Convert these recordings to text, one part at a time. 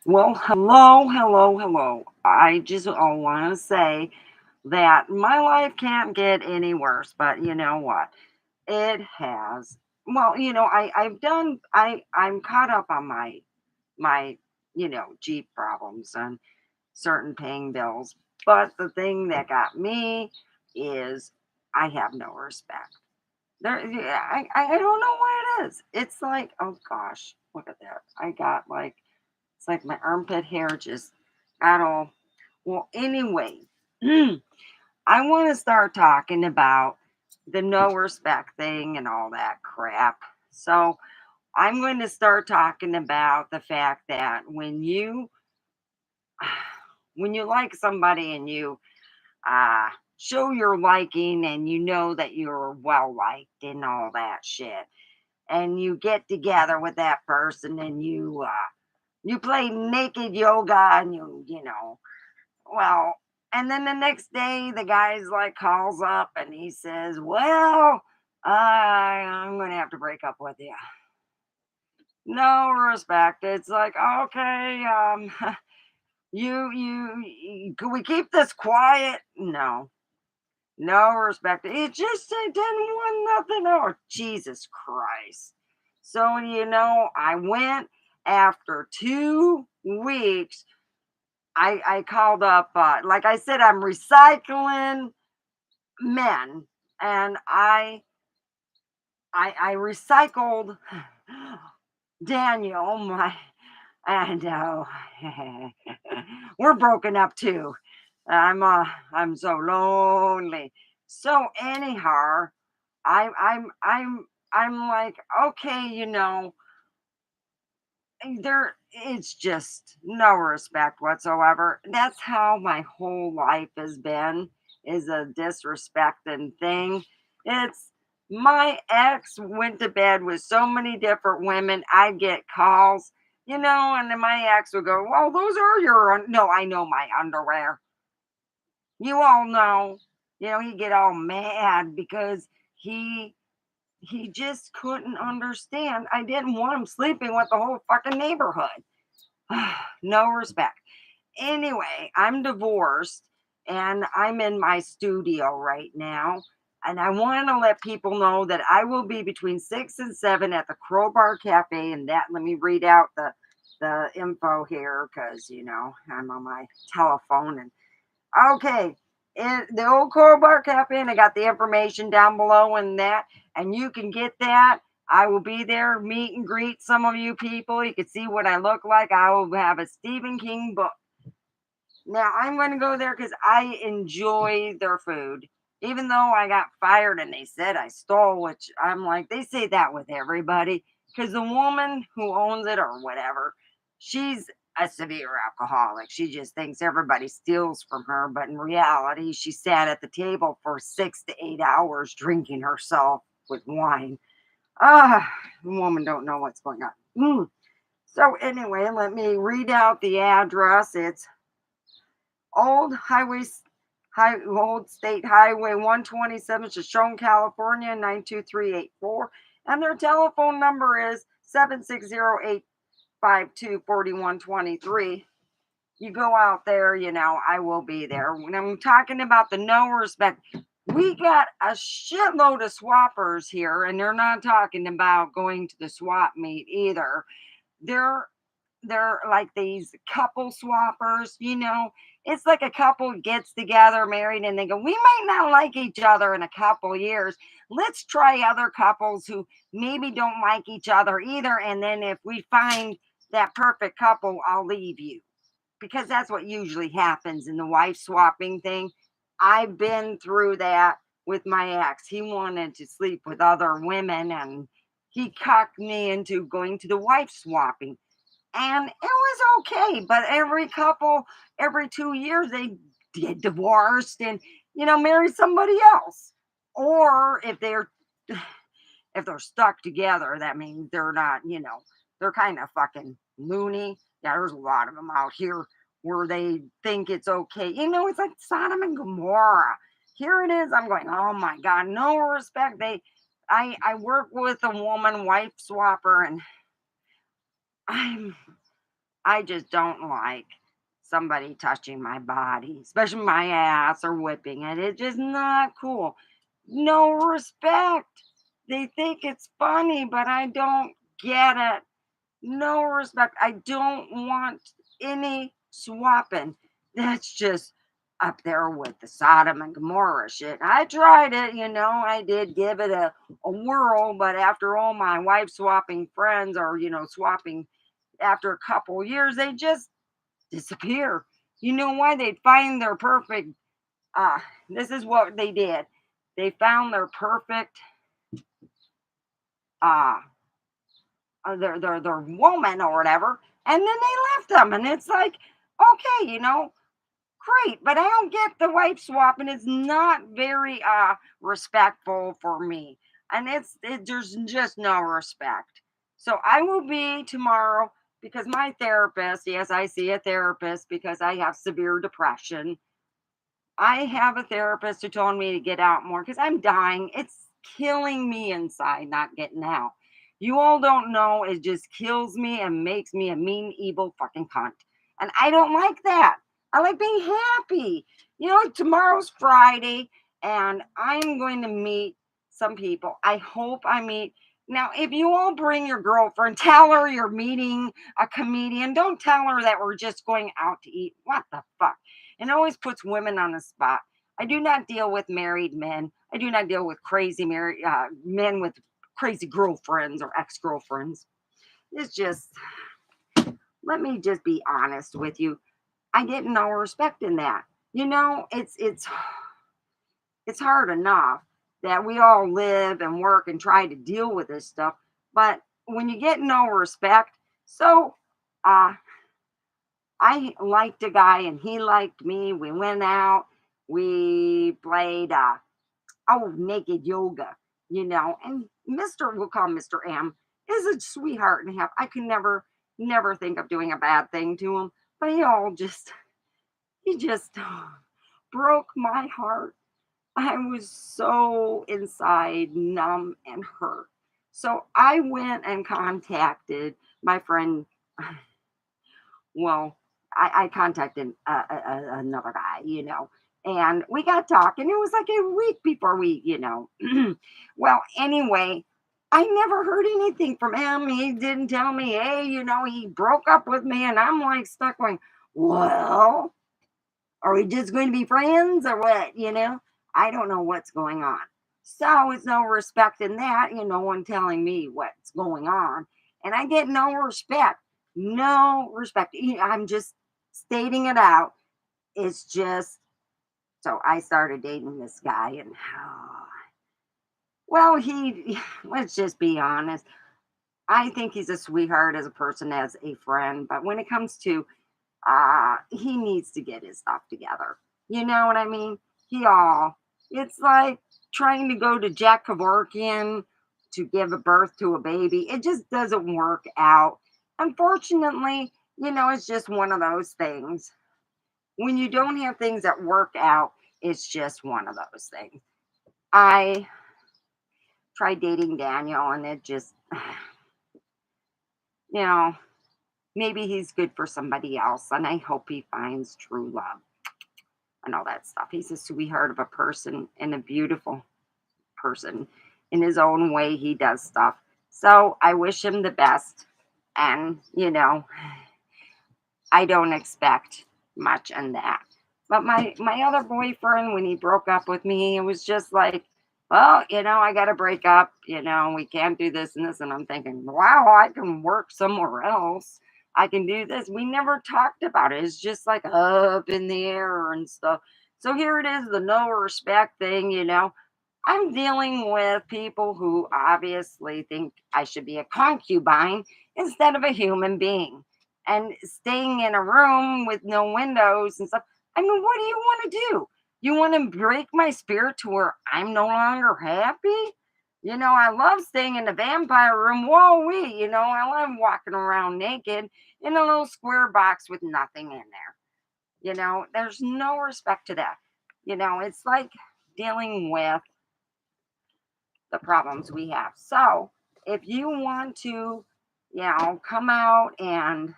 Well, hello. I just want to say that my life can't get any worse, but you know what? It has. Well, I'm caught up on my Jeep problems and certain paying bills. But the thing that got me is I have no respect. Yeah, I don't know what it is. It's like, oh gosh, look at that. I got like it's like my armpit hair just got all. Well, anyway, I want to start talking about the no respect thing and all that crap. So I'm going to start talking about the fact that when you like somebody and you show your liking and you know that you're well liked and all that shit, and you get together with that person and you play naked yoga and well, and then the next day the guy's like calls up and he says, well, I'm gonna have to break up with you. No respect. It's like, okay, could we keep this quiet? No. No respect. It just I didn't want nothing. Oh, Jesus Christ. So, I went after 2 weeks. I called up, like I said, I'm recycling men, and I recycled Daniel, and we're broken up too. I'm so lonely. So anyhow, I I'm I'm I'm like, okay, there it's just no respect whatsoever. That's how my whole life has been, is a disrespecting thing. It's my ex went to bed with so many different women. I'd get calls, and then my ex would go, well, those are no, I know my underwear. You all know. He'd get all mad because he he just couldn't understand. I didn't want him sleeping with the whole fucking neighborhood. No respect. Anyway, I'm divorced and I'm in my studio right now. And I want to let people know that I will be between 6 and 7 at the Crowbar Cafe. And that, let me read out the info here because, I'm on my telephone. And okay, the old Crowbar Cafe, and I got the information down below and that, and you can get that. I will be there, meet and greet some of you people. You can see what I look like. I will have a Stephen King book. Now I'm going to go there because I enjoy their food. Even though I got fired and they said I stole, which I'm like, they say that with everybody. Because the woman who owns it or whatever, she's a severe alcoholic. She just thinks everybody steals from her. But in reality, she sat at the table for 6 to 8 hours drinking herself with wine. The woman don't know what's going on. So anyway, let me read out the address. It's Old Highway, Old State Highway 127, Shoshone, California 92384, and their telephone number is 760-852-4123. You go out there, I will be there. When I'm talking about the no respect, we got a shitload of swappers here, and they're not talking about going to the swap meet either. They're they're like these couple swappers. It's like a couple gets together, married, and they go, we might not like each other in a couple years. Let's try other couples who maybe don't like each other either. And then if we find that perfect couple, I'll leave you. Because that's what usually happens in the wife swapping thing. I've been through that with my ex. He wanted to sleep with other women and he cocked me into going to the wife swapping, and it was okay. But every 2 years, they get divorced and marry somebody else. Or if they're stuck together, that means they're not. They're kind of fucking loony. Yeah, there's a lot of them out here where they think it's okay. It's like Sodom and Gomorrah. Here it is. I'm going, oh my god, no respect. I work with a woman wife swapper, and I'm I just don't like somebody touching my body, especially my ass or whipping it. It's just not cool. No respect. They think it's funny, but I don't get it. No respect. I don't want any swapping. That's just up there with the Sodom and Gomorrah shit. I tried it, I did give it a whirl, but after all my wife swapping friends or, swapping after a couple years, they just disappear. You know why? They'd find their perfect, uh, this is what they did. They found their perfect, uh, their woman or whatever, and then they left them. And it's like, okay, great, but I don't get the wife swap, and it's not very respectful for me. And there's just no respect. So I will be tomorrow because my therapist, yes, I see a therapist because I have severe depression. I have a therapist who told me to get out more because I'm dying. It's killing me inside not getting out. You all don't know, it just kills me and makes me a mean, evil fucking cunt. And I don't like that. I like being happy. Tomorrow's Friday and I'm going to meet some people. I hope I meet. Now, if you all bring your girlfriend, tell her you're meeting a comedian. Don't tell her that we're just going out to eat. What the fuck? And always puts women on the spot. I do not deal with married men. I do not deal with crazy married men with crazy girlfriends or ex girlfriends. It's just, let me just be honest with you. I get no respect in that. It's hard enough that we all live and work and try to deal with this stuff, but when you get no respect, so uh I liked a guy and he liked me. We went out. We played naked yoga, and Mr. we'll call Mr. M is a sweetheart and a half. I could never think of doing a bad thing to him. But he just broke my heart. I was so inside, numb and hurt. So I went and contacted my friend. Well, I contacted another guy, and we got talking. It was like a week before well, anyway, I never heard anything from him. He didn't tell me, hey, he broke up with me. And I'm like stuck going, well, are we just going to be friends or what? I don't know what's going on. So it's no respect in that, no one telling me what's going on. And I get no respect. No respect. I'm just stating it out. It's just, so I started dating this guy, and well, let's just be honest. I think he's a sweetheart as a person, as a friend. But when it comes to he needs to get his stuff together. You know what I mean? It's like trying to go to Jack Kevorkian to give a birth to a baby. It just doesn't work out. Unfortunately, it's just one of those things. When you don't have things that work out, it's just one of those things. I tried dating Daniel and it just, you know, maybe he's good for somebody else. And I hope he finds true love and all that stuff. He's a sweetheart of a person and a beautiful person. In his own way, he does stuff. So I wish him the best. And, I don't expect much in that. But my other boyfriend, when he broke up with me, it was just like, well, I got to break up. We can't do this and this. And I'm thinking, wow, I can work somewhere else. I can do this. We never talked about it. It's just like up in the air and stuff. So here it is, the no respect thing. I'm dealing with people who obviously think I should be a concubine instead of a human being and staying in a room with no windows and stuff. I mean, what do you want to do? You want to break my spirit to where I'm no longer happy? I love staying in the vampire room. Whoa, I love walking around naked in a little square box with nothing in there. There's no respect to that. It's like dealing with the problems we have. So if you want to come out and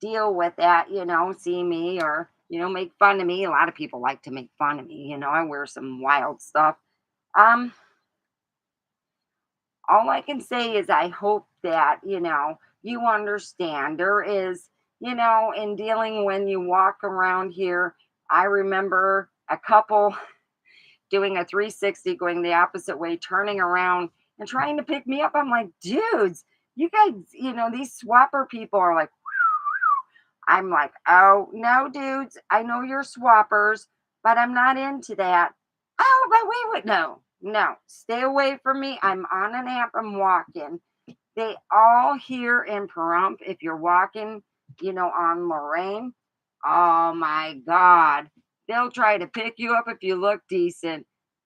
deal with that, see me or, make fun of me. A lot of people like to make fun of me. I wear some wild stuff. Um, all I can say is I hope that, you understand. There is, in dealing when you walk around here, I remember a couple doing a 360 going the opposite way, turning around and trying to pick me up. I'm like, dudes, you guys, these swapper people are like, I'm like, oh, no, dudes, I know you're swappers, but I'm not into that. Oh, but wait, no, no, stay away from me. I'm on an app, I'm walking. They all here in Pahrump, if you're walking, on Lorraine, oh my God, they'll try to pick you up if you look decent.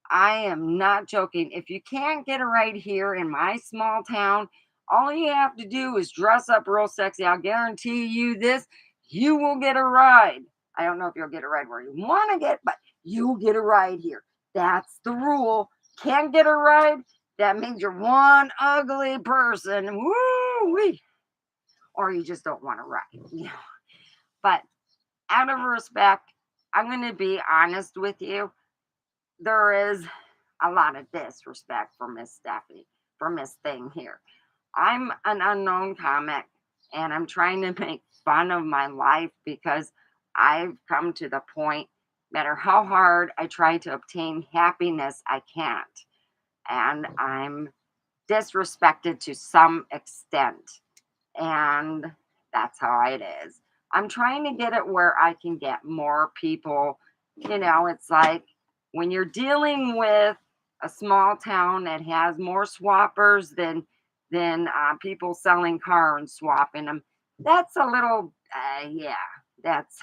I am not joking. If you can't get a ride here in my small town, all you have to do is dress up real sexy. I'll guarantee you this, you will get a ride. I don't know if you'll get a ride where you want to get, but you'll get a ride here. That's the rule. Can't get a ride? That means you're one ugly person. Woo wee. Or you just don't want to ride. But out of respect, I'm going to be honest with you. There is a lot of disrespect for Miss Stephanie, for Miss Thing here. I'm an unknown comic and I'm trying to make fun of my life because I've come to the point, no matter how hard I try to obtain happiness, I can't. And I'm disrespected to some extent. And that's how it is. I'm trying to get it where I can get more people. It's like when you're dealing with a small town that has more swappers than people selling car and swapping them. That's a little, yeah, that's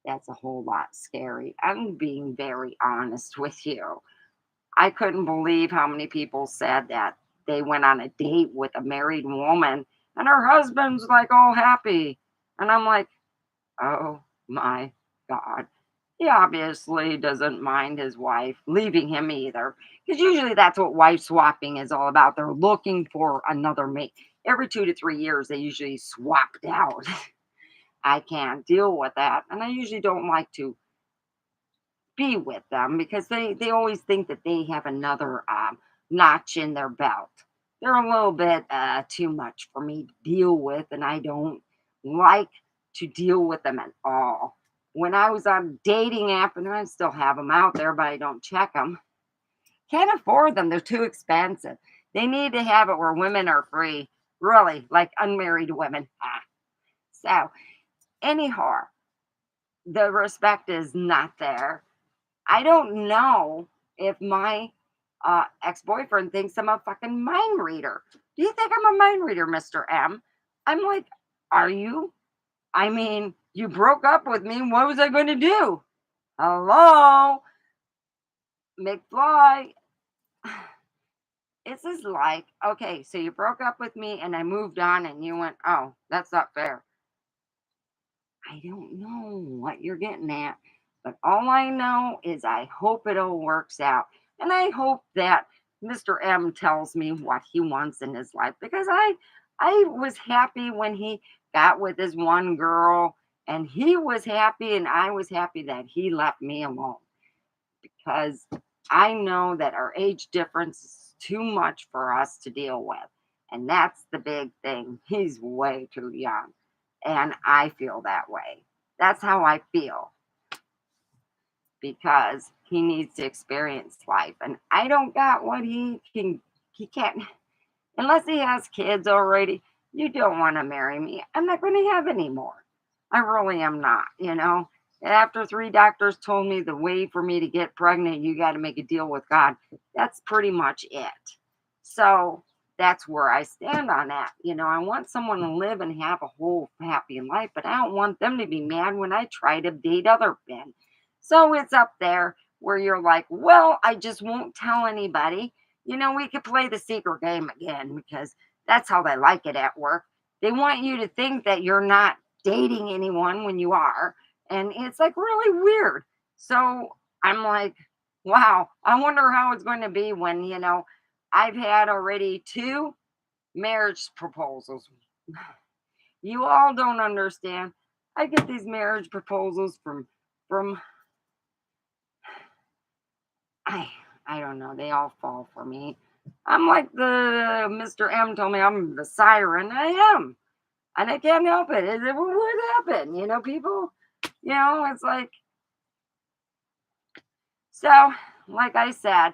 that's a whole lot scary. I'm being very honest with you. I couldn't believe how many people said that they went on a date with a married woman and her husband's like all happy. And I'm like, oh my God. He obviously doesn't mind his wife leaving him either. Because usually that's what wife swapping is all about. They're looking for another mate. Every 2 to 3 years, they usually swapped out. I can't deal with that. And I usually don't like to be with them because they always think that they have another notch in their belt. They're a little bit too much for me to deal with, and I don't like to deal with them at all. When I was on dating app, and I still have them out there, but I don't check them. Can't afford them; they're too expensive. They need to have it where women are free, really, like unmarried women. So, anyhow, the respect is not there. I don't know if my ex-boyfriend thinks I'm a fucking mind reader. Do you think I'm a mind reader, Mr. M? I'm like, are you? I mean, you broke up with me. What was I going to do? Hello, McFly. This is like, okay, so you broke up with me and I moved on and you went, oh, that's not fair. I don't know what you're getting at, but all I know is I hope it all works out. And I hope that Mr. M tells me what he wants in his life because I was happy when he got with his one girl and he was happy and I was happy that he left me alone because I know that our age difference is too much for us to deal with. And that's the big thing. He's way too young. And I feel that way. That's how I feel because he needs to experience life. And I don't got what he can't, unless he has kids already. You don't want to marry me. I'm not going to have any more. I really am not. After three doctors told me the way for me to get pregnant, you got to make a deal with God. That's pretty much it. So that's where I stand on that. I want someone to live and have a whole happy life, but I don't want them to be mad when I try to date other men. So it's up there where you're like, well, I just won't tell anybody. We could play the secret game again because that's how they like it at work. They want you to think that you're not dating anyone when you are. And it's like really weird. So I'm like, wow, I wonder how it's going to be when, I've had already two. Marriage proposals. You all don't understand. I get these marriage proposals from I I don't know. They all fall for me. I'm like the Mr. M told me I'm the siren. I am. And I can't help it. It would happen. People, it's like, so, like I said,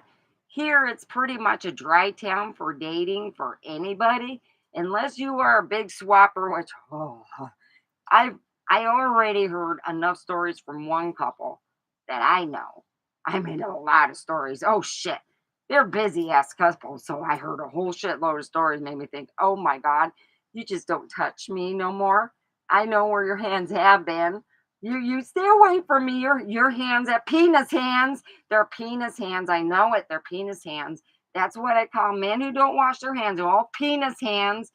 here it's pretty much a dry town for dating for anybody, unless you are a big swapper, which, oh, I've I already heard enough stories from one couple that I know. I mean, a lot of stories. Oh shit, they're busy ass couples. So I heard a whole shitload of stories. Made me think, oh my god, you just don't touch me no more. I know where your hands have been. You stay away from me. Your hands, are penis hands. They're penis hands. I know it. They're penis hands. That's what I call men who don't wash their hands. They're all penis hands.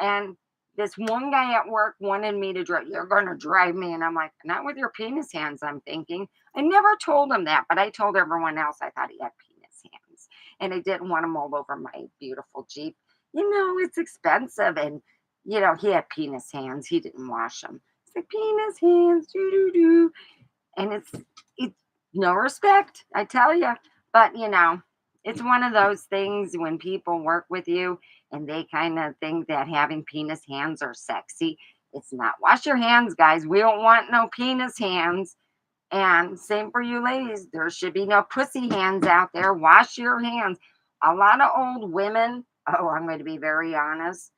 And this one guy at work wanted me to drive. You're going to drive me. And I'm like, not with your penis hands, I'm thinking. I never told him that, but I told everyone else I thought he had penis hands. And I didn't want him all over my beautiful Jeep. It's expensive. And, he had penis hands. He didn't wash them. It's like penis hands, doo doo doo. And it's no respect, I tell you. But, it's one of those things when people work with you and they kind of think that having penis hands are sexy. It's not. Wash your hands, guys. We don't want no penis hands. And same for you ladies. There should be no pussy hands out there. Wash your hands. A lot of old women, oh, I'm going to be very honest.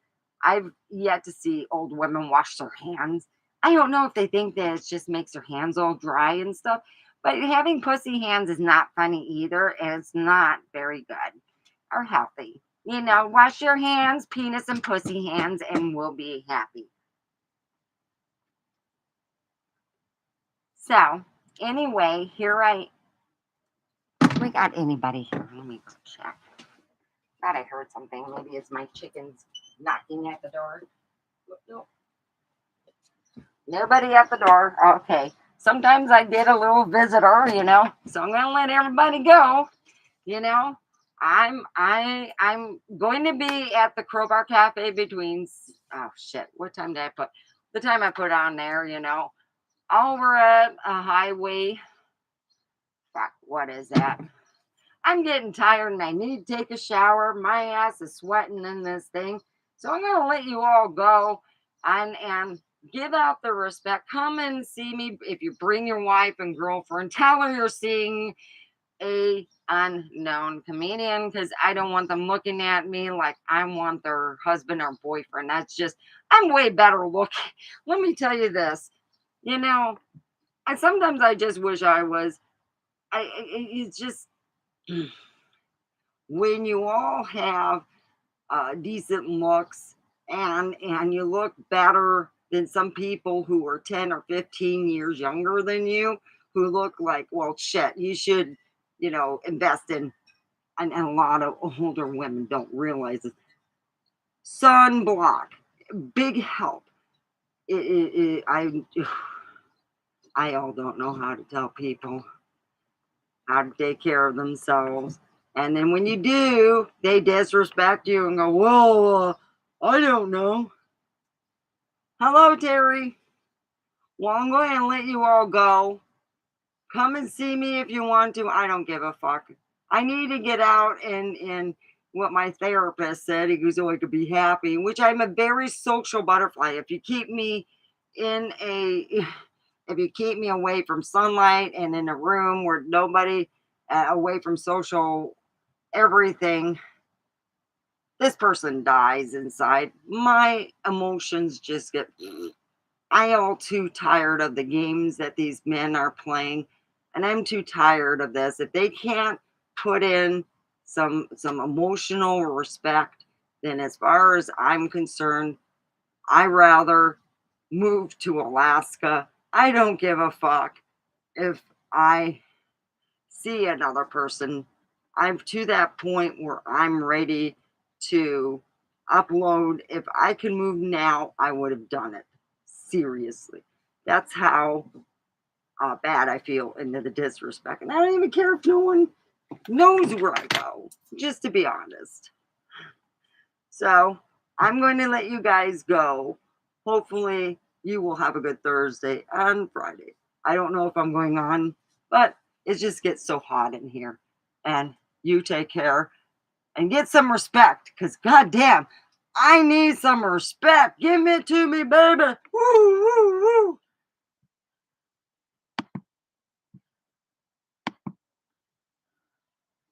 I've yet to see old women wash their hands. I don't know if they think that it just makes their hands all dry and stuff, but having pussy hands is not funny either, and it's not very good or healthy. Wash your hands, penis and pussy hands, and we'll be happy. So, anyway, we got anybody here? Let me go check. Thought I heard something. Maybe it's my chickens knocking at the door. Nope. Nobody at the door. Okay. Sometimes I get a little visitor, so I'm gonna let everybody go. You know, I'm going to be at the Crowbar Cafe between, oh shit, what time did I put? The time I put on there, over at a highway. Fuck, what is that? I'm getting tired and I need to take a shower. My ass is sweating in this thing. So I'm gonna let you all go and give out the respect. Come and see me if you bring your wife and girlfriend. Tell her you're seeing a unknown comedian because I don't want them looking at me like I want their husband or boyfriend. That's just I'm way better looking. Let me tell you this. You know, sometimes I just wish I was. It's just when you all have decent looks and you look better than some people who are 10 or 15 years younger than you who look like, well, shit, you should, invest in, and a lot of older women don't realize it. Sunblock, big help. I all don't know how to tell people how to take care of themselves. And then when you do, they disrespect you and go, well, I don't know. Hello, Terry. Well, I'm going to let you all go. Come and see me if you want to. I don't give a fuck. I need to get out and what my therapist said. He goes, oh, I could be happy, which I'm a very social butterfly. If you keep me in a, if you keep me away from sunlight and in a room where nobody, away from social everything, this person dies inside. My emotions just get, I all too tired of the games that these men are playing, and I'm too tired of this. If they can't put in some emotional respect, then as far as I'm concerned, I rather move to Alaska. I don't give a fuck if I see another person. I'm to that point where I'm ready to upload. If I can move now, I would have done it. Seriously. That's how bad I feel into the disrespect. And I don't even care if no one knows where I go, just to be honest. So I'm going to let you guys go. Hopefully, you will have a good Thursday and Friday. I don't know if I'm going on, but it just gets so hot in here. And you take care and get some respect because, goddamn, I need some respect. Give it to me, baby. Woo, woo, woo.